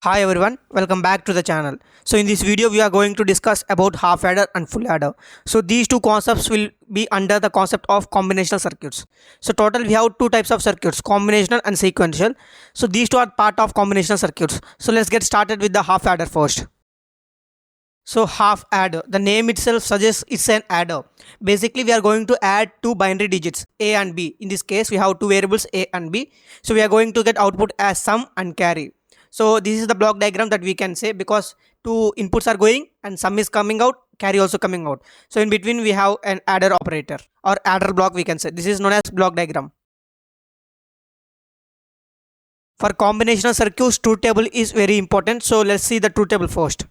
Hi everyone, welcome back to the channel. So in this video we are going to discuss about half adder and full adder. So these two concepts will be under the concept of combinational circuits. So total we have two types of circuits, combinational and sequential. So these two are part of combinational circuits. So let's get started with the half adder first. So half adder, the name itself suggests it's an adder. Basically we are going to add two binary digits a and b. In this case we have two variables a and b. So we are going to get output as sum and carry. So this is the block diagram that we can say, because two inputs are going and sum is coming out, carry also coming out. So in between we have an adder operator or adder block, we can say. This is known as block diagram. For combinational circuits, truth table is very important. So let's see the truth table first.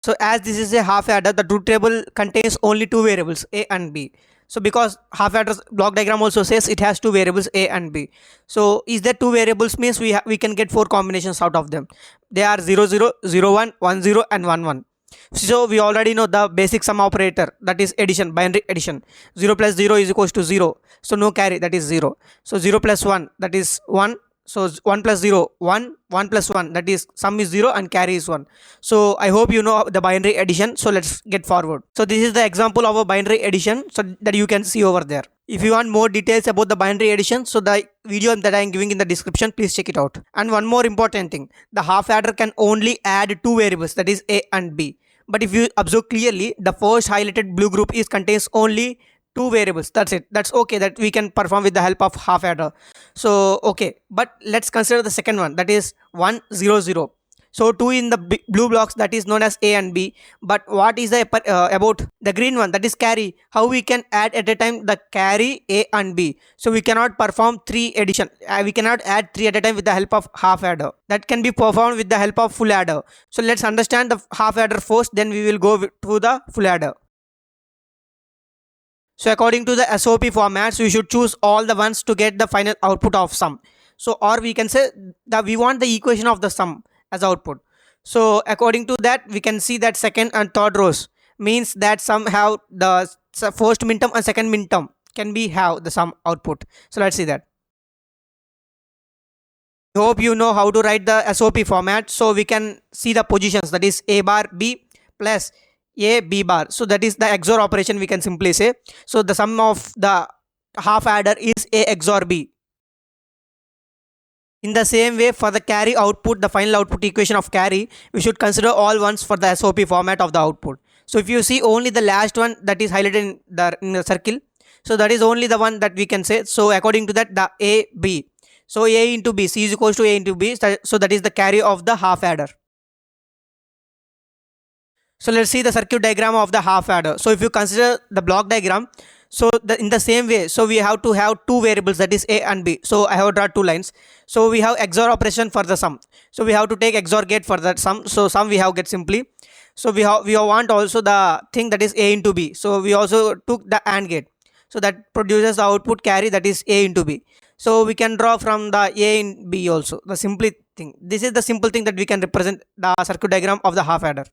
So as this is a half adder, the truth table contains only two variables a and b. So because half adder block diagram also says it has two variables a and b. So is there two variables means we can get four combinations out of them. They are 0 0, 0 1, 1 0 and 1 1. So we already know the basic sum operator, that is addition, binary addition. 0 plus 0 is equals to 0. So no carry, that is 0. So 0 plus 1, that is 1. So 1 plus 0, 1, 1 plus 1, that is sum is 0 and carry is 1. So I hope you know the binary addition. So let's get forward. So this is the example of a binary addition, so that you can see over there. If you want more details about the binary addition, so the video that I am giving in the description, please check it out. And one more important thing, the half adder can only add two variables, that is a and b. But if you observe clearly, the first highlighted blue group contains only two variables. That's it. That's okay, that we can perform with the help of half adder. So okay, but let's consider the second one, that is 1 0 0. So two in the blue blocks, that is known as a and b. But what is the about the green one, that is carry? How we can add at a time the carry a and b? So we cannot perform three addition, we cannot add three at a time with the help of half adder. That can be performed with the help of full adder. So let's understand the half adder first, then we will go to the full adder. So according to the SOP formats, we should choose all the ones to get the final output of sum. So or we can say that we want the equation of the sum as output. So according to that, we can see that second and third rows means that somehow the first minterm and second minterm can be have the sum output. So let's see that. I hope you know how to write the SOP format. So we can see the positions, that is a bar b plus a b bar. So that is the XOR operation, we can simply say. So the sum of the half adder is a XOR b. In the same way, for the carry output, the final output equation of carry, we should consider all ones for the SOP format of the output. So if you see only the last one that is highlighted in the circle, so that is only the one that we can say. So according to that, the a b, so a into b, c is equals to a into b. So that is the carry of the half adder. So let's see the circuit diagram of the half adder. So if you consider the block diagram, so in the same way, so we have to have two variables, that is a and b. So I have drawn two lines. So we have XOR operation for the sum. So we have to take XOR gate for that sum. So sum we have get simply. So we want also the thing that is a into b. So we also took the AND gate. So that produces the output carry, that is a into b. So we can draw from the a in b also, the simple thing. This is the simple thing that we can represent the circuit diagram of the half adder.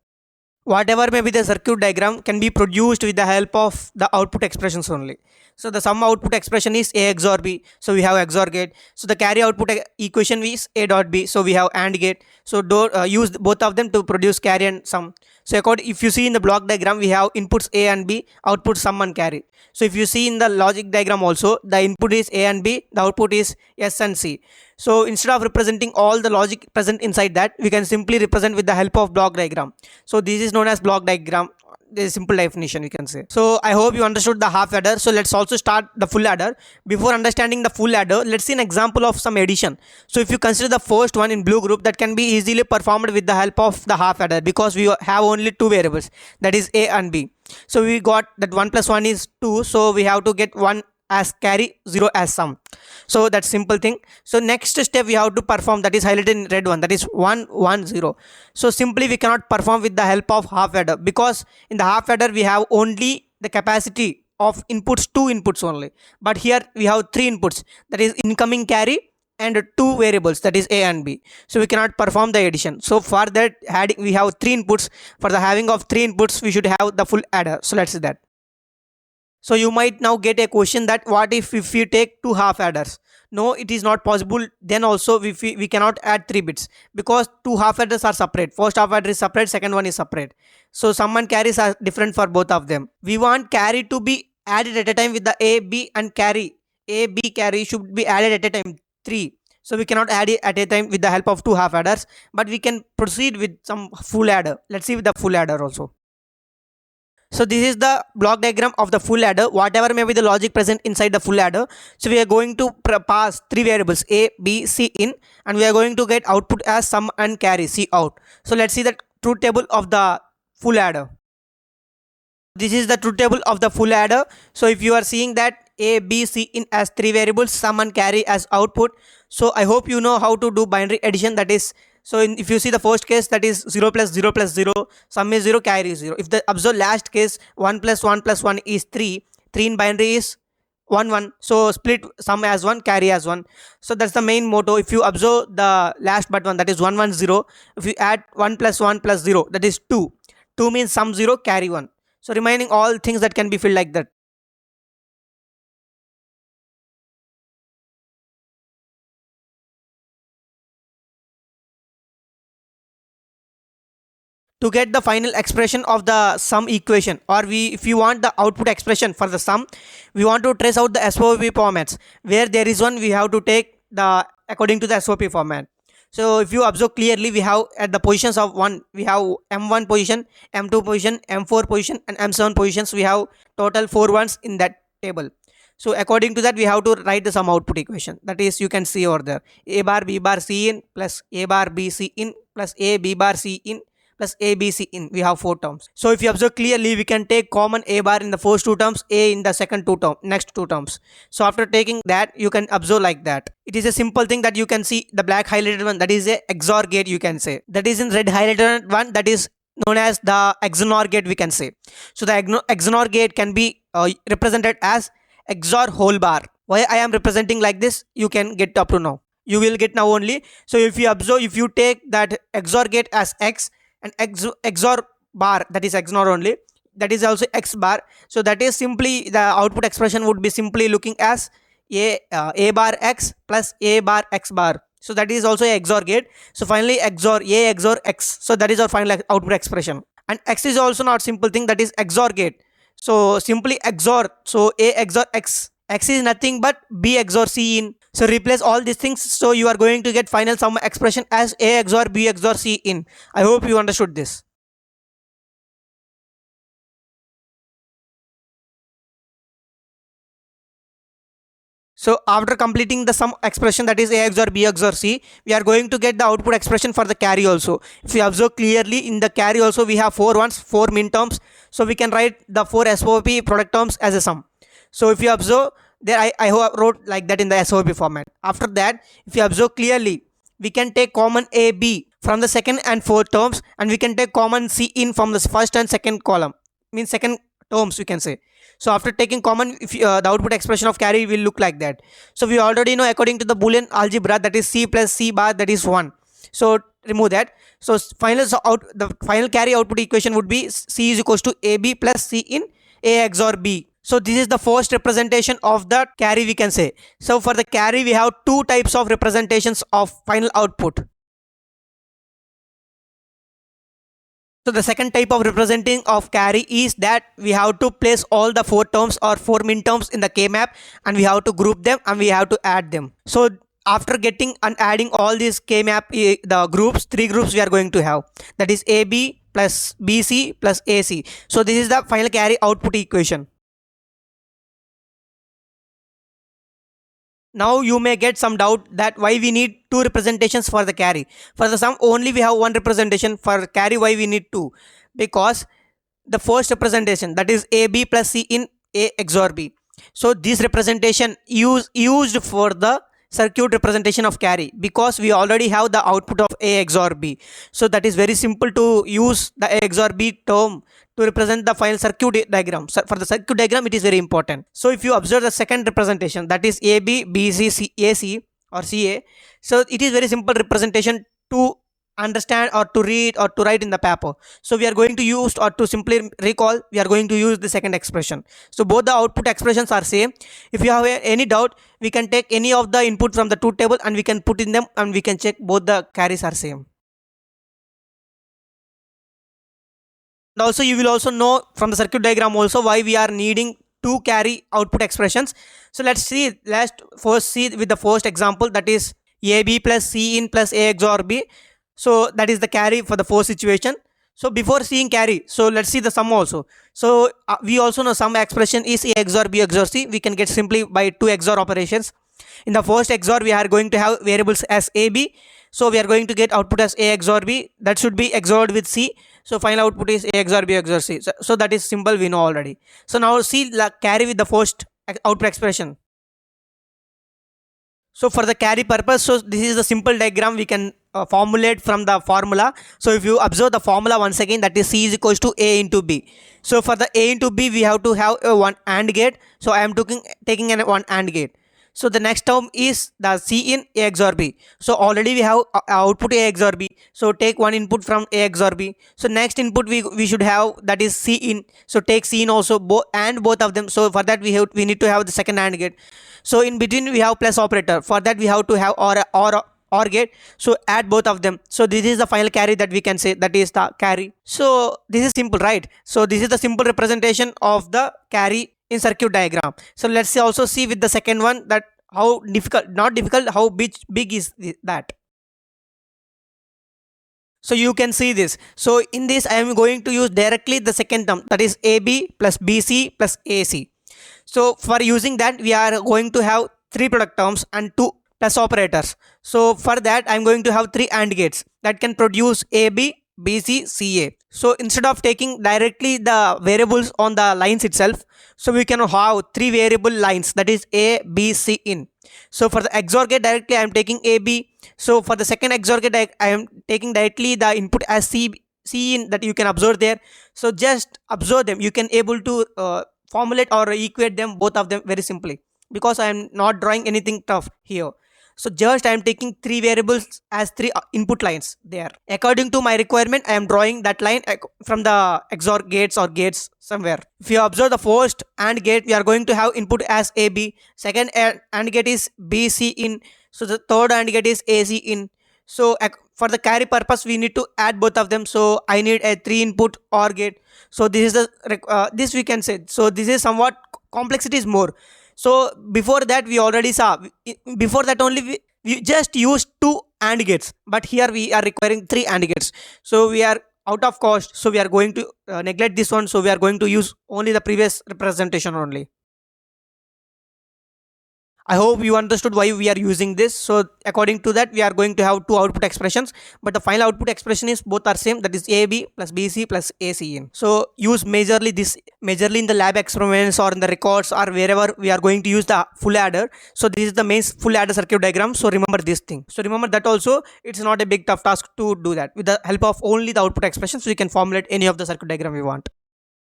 Whatever may be the circuit diagram can be produced with the help of the output expressions only. So the sum output expression is a XOR b. So we have XOR gate. So the carry output equation is a dot b. So we have AND gate. So use both of them to produce carry and sum. So if you see in the block diagram, we have inputs a and b, output sum and carry. So if you see in the logic diagram also, the input is a and b, the output is s and c. So instead of representing all the logic present inside that, we can simply represent with the help of block diagram. So this is known as block diagram. This is simple definition, we can say. So I hope you understood the half adder. So let's also start the full adder. Before understanding the full adder, let's see an example of some addition. So if you consider the first one in blue group, that can be easily performed with the help of the half adder, because we have only two variables, that is a and b. So we got that 1 plus 1 is 2. So we have to get 1 as carry, 0 as sum. So that's simple thing. So next step we have to perform, that is highlighted in red one, that is 1 1 0. So simply we cannot perform with the help of half adder, because in the half adder we have only the capacity of inputs, two inputs only. But here we have three inputs, that is incoming carry and two variables, that is a and b. So we cannot perform the addition. So for that we have three inputs. For the having of three inputs, we should have the full adder. So let's see that. So you might now get a question that what if we take two half adders? No, it is not possible. Then also we cannot add 3 bits because two half adders are separate. First half adder is separate, second one is separate. So sum and carries are different for both of them. We want carry to be added at a time with the A, B and carry. A, B carry should be added at a time 3. So we cannot add it at a time with the help of two half adders, but we can proceed with some full adder. Let's see with the full adder also. So this is the block diagram of the full adder, whatever may be the logic present inside the full adder. So we are going to pass 3 variables A, B, C in, and we are going to get output as sum and carry, C out. So let's see the truth table of the full adder. This is the truth table of the full adder. So if you are seeing that A, B, C in as 3 variables, sum and carry as output. So I hope you know how to do binary addition, that is, so if you see the first case, that is 0 plus 0 plus 0, sum is 0, carry is 0. If the observe last case, 1 plus 1 plus 1 is 3, 3 in binary is 1 1, so split sum as 1, carry as 1. So that's the main motto. If you observe the last but one, that is 1 1 0, if you add 1 plus 1 plus 0, that is 2. 2 means sum 0, carry 1. So remaining all things that can be filled like that. To get the final expression of the sum equation, or if you want the output expression for the sum, we want to trace out the SOP formats. Where there is one, we have to take the according to the SOP format. So if you observe clearly, we have at the positions of 1, we have M1 position, M2 position, M4 position and M7 positions. We have total 4 ones in that table. So according to that, we have to write the sum output equation. That is, you can see over there, A bar B bar C in plus A bar B C in plus A B bar C in plus A B C in. We have 4 terms. So if you observe clearly, we can take common A bar in the first 2 terms, A in the second 2 terms, next 2 terms. So after taking that, you can observe like that. It is a simple thing that you can see the black highlighted one, that is a XOR gate, you can say. That is in red highlighted one, that is known as the XNOR gate, we can say. So the XNOR gate can be represented as XOR whole bar. Why I am representing like this, you can get up to now. You will get now only. So if you observe, if you take that XOR gate as X and XOR bar, that is XNOR only, that is also X bar. So that is simply the output expression would be simply looking as A bar X plus A bar X bar. So that is also a XOR gate. So finally XOR A XOR X. So that is our final output expression. And X is also not simple thing, that is XOR gate. So simply XOR. So A XOR X. X is nothing but B XOR C in. So replace all these things. So you are going to get final sum expression as A XOR B XOR C in. I hope you understood this. So after completing the sum expression, that is A XOR B XOR C, we are going to get the output expression for the carry also. If you observe clearly, in the carry also we have 4 ones, 4 min terms. So we can write the 4 SOP product terms as a sum. So if you observe there, I wrote like that in the SOP format. After that, if you observe clearly, we can take common A, B from the second and fourth terms, and we can take common C in from the first and second column, means second terms, we can say. So after taking common, if the output expression of carry will look like that. So we already know according to the Boolean algebra, that is C plus C bar, that is 1. So remove that. So the final carry output equation would be C is equals to AB plus C in A XOR B. So this is the first representation of the carry, we can say. So for the carry, we have 2 types of representations of final output. So the second type of representing of carry is that we have to place all the 4 terms or 4 min terms in the K map, and we have to group them and we have to add them. So after getting and adding all these K map, the groups, 3 groups we are going to have, that is AB plus BC plus AC. So this is the final carry output equation. Now you may get some doubt that why we need 2 representations for the carry. For the sum only we have 1 representation. For carry, why we need 2? Because the first representation, that is AB plus C in A XOR B. So this representation used for the circuit representation of carry, because we already have the output of A XOR B. So that is very simple to use the A XOR B term to represent the final circuit diagram. So for the circuit diagram, it is very important. So if you observe the second representation, that is AB BC AC or CA, so it is very simple representation to understand or to read or to write in the paper. So we are going to use, or to simply recall, we are going to use the second expression. So both the output expressions are same. If you have any doubt, we can take any of the input from the two table and we can put in them and we can check both the carries are same. And also you will also know from the circuit diagram also why we are needing two carry output expressions. So let's first see with the first example, that is AB plus C in plus A XOR B. So that is the carry for the first situation. So before seeing carry, so let's see the sum also. So we also know sum expression is A XOR B XOR C. We can get simply by two XOR operations. In the first XOR, we are going to have variables as AB. So we are going to get output as A XOR B. That should be XORed with C. So final output is A XOR B XOR C. So that is simple, we know already. So now see the carry with the first output expression. So for the carry purpose, so this is the simple diagram we can formulate from the formula. So if you observe the formula once again, that is C is equals to A into B. So for the A into B, we have to have a one AND gate. So I am taking an one AND gate. So the next term is the C in A XOR B. So already we have output A XOR B. So take one input from A XOR B. So next input we should have, that is C in. So take C in also, both of them. So for that we need to have the second AND gate. So in between we have plus operator. For that we have to have OR gate. So add both of them. So this is the final carry that we can say, that is the carry. So this is simple, right? So this is the simple representation of the carry in circuit diagram. So let's also see with the second one, that how difficult, not difficult, how big is that. So you can see this. So in this I am going to use directly the second term, that is AB plus BC plus AC. So for using that, we are going to have three product terms and two plus operators. So for that I am going to have three AND gates that can produce AB, BC, CA. So instead of taking directly the variables on the lines itself, so we can have three variable lines, that is A, B, C in. So for the XOR gate directly I am taking AB. So for the second XOR gate I am taking directly the input as C in, that you can observe there. So just observe them, you can able to formulate or equate them, both of them, very simply, because I am not drawing anything tough here. So just I am taking three variables as three input lines there. According to my requirement, I am drawing that line from the XOR gates or gates somewhere. If you observe the first AND gate, we are going to have input as AB. Second AND gate is BC in. So the third AND gate is AC in. So for the carry purpose, we need to add both of them. So I need a 3 input OR gate. So this is the this we can say. So this is somewhat complexity is more. So before that we already saw, before that only we just used two AND gates, but here we are requiring three AND gates. So we are out of cost, so we are going to neglect this one. So we are going to use only the previous representation only. I hope you understood why we are using this. So according to that, we are going to have two output expressions, but the final output expression is both are same, that is AB plus BC plus AC in. So use majorly in the lab experiments or in the records or wherever we are going to use the full adder. So this is the main full adder circuit diagram. So remember this thing. So remember that also, it's not a big tough task to do that. With the help of only the output expressions, we can formulate any of the circuit diagram we want.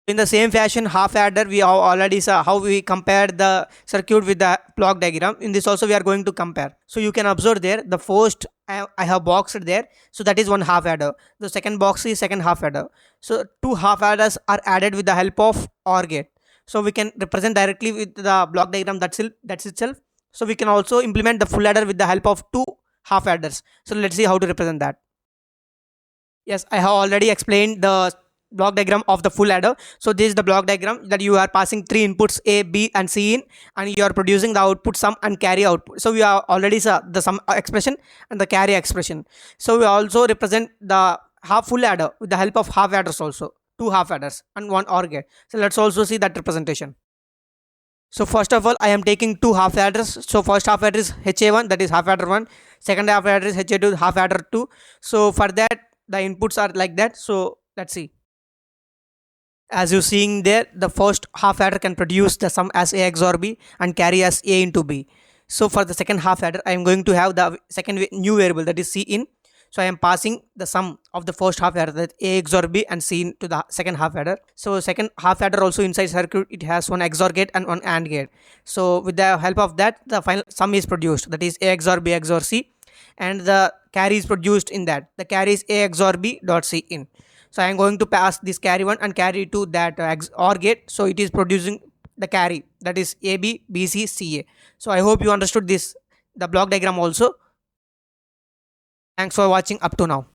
In the same fashion, half adder, we already saw how we compared the circuit with the block diagram. In this also we are going to compare. So you can observe there, the first I have boxed there. So that is one half adder. The second box is second half adder. So two half adders are added with the help of OR gate. So we can represent directly with the block diagram, that's itself. So we can also implement the full adder with the help of two half adders. So let's see how to represent that. Yes, I have already explained the block diagram of the full adder. So this is the block diagram, that you are passing three inputs A, B and C in, and you are producing the output sum and carry output. So we are already saw the sum expression and the carry expression. So we also represent the half full adder with the help of half adders also, two half adders and one OR gate. So let's also see that representation. So first of all, I am taking two half adders. So first half adder is HA1, that is half adder 1. Second half adder is HA2, half adder 2. So for that the inputs are like that. So let's see. As you seeing there, the first half adder can produce the sum as A XOR B and carry as A into B. So for the second half adder, I am going to have the second new variable, that is C in. So I am passing the sum of the first half adder, that A XOR B and C in, to the second half adder. So second half adder also inside circuit, it has one XOR gate and one AND gate. So with the help of that, the final sum is produced, that is A XOR B XOR C. and the carry is produced in that. The carry is A XOR B dot C in. So I am going to pass this carry 1 and carry to that OR gate. So it is producing the carry, that is AB, BC, CA. So I hope you understood this, the block diagram also. Thanks for watching up to now.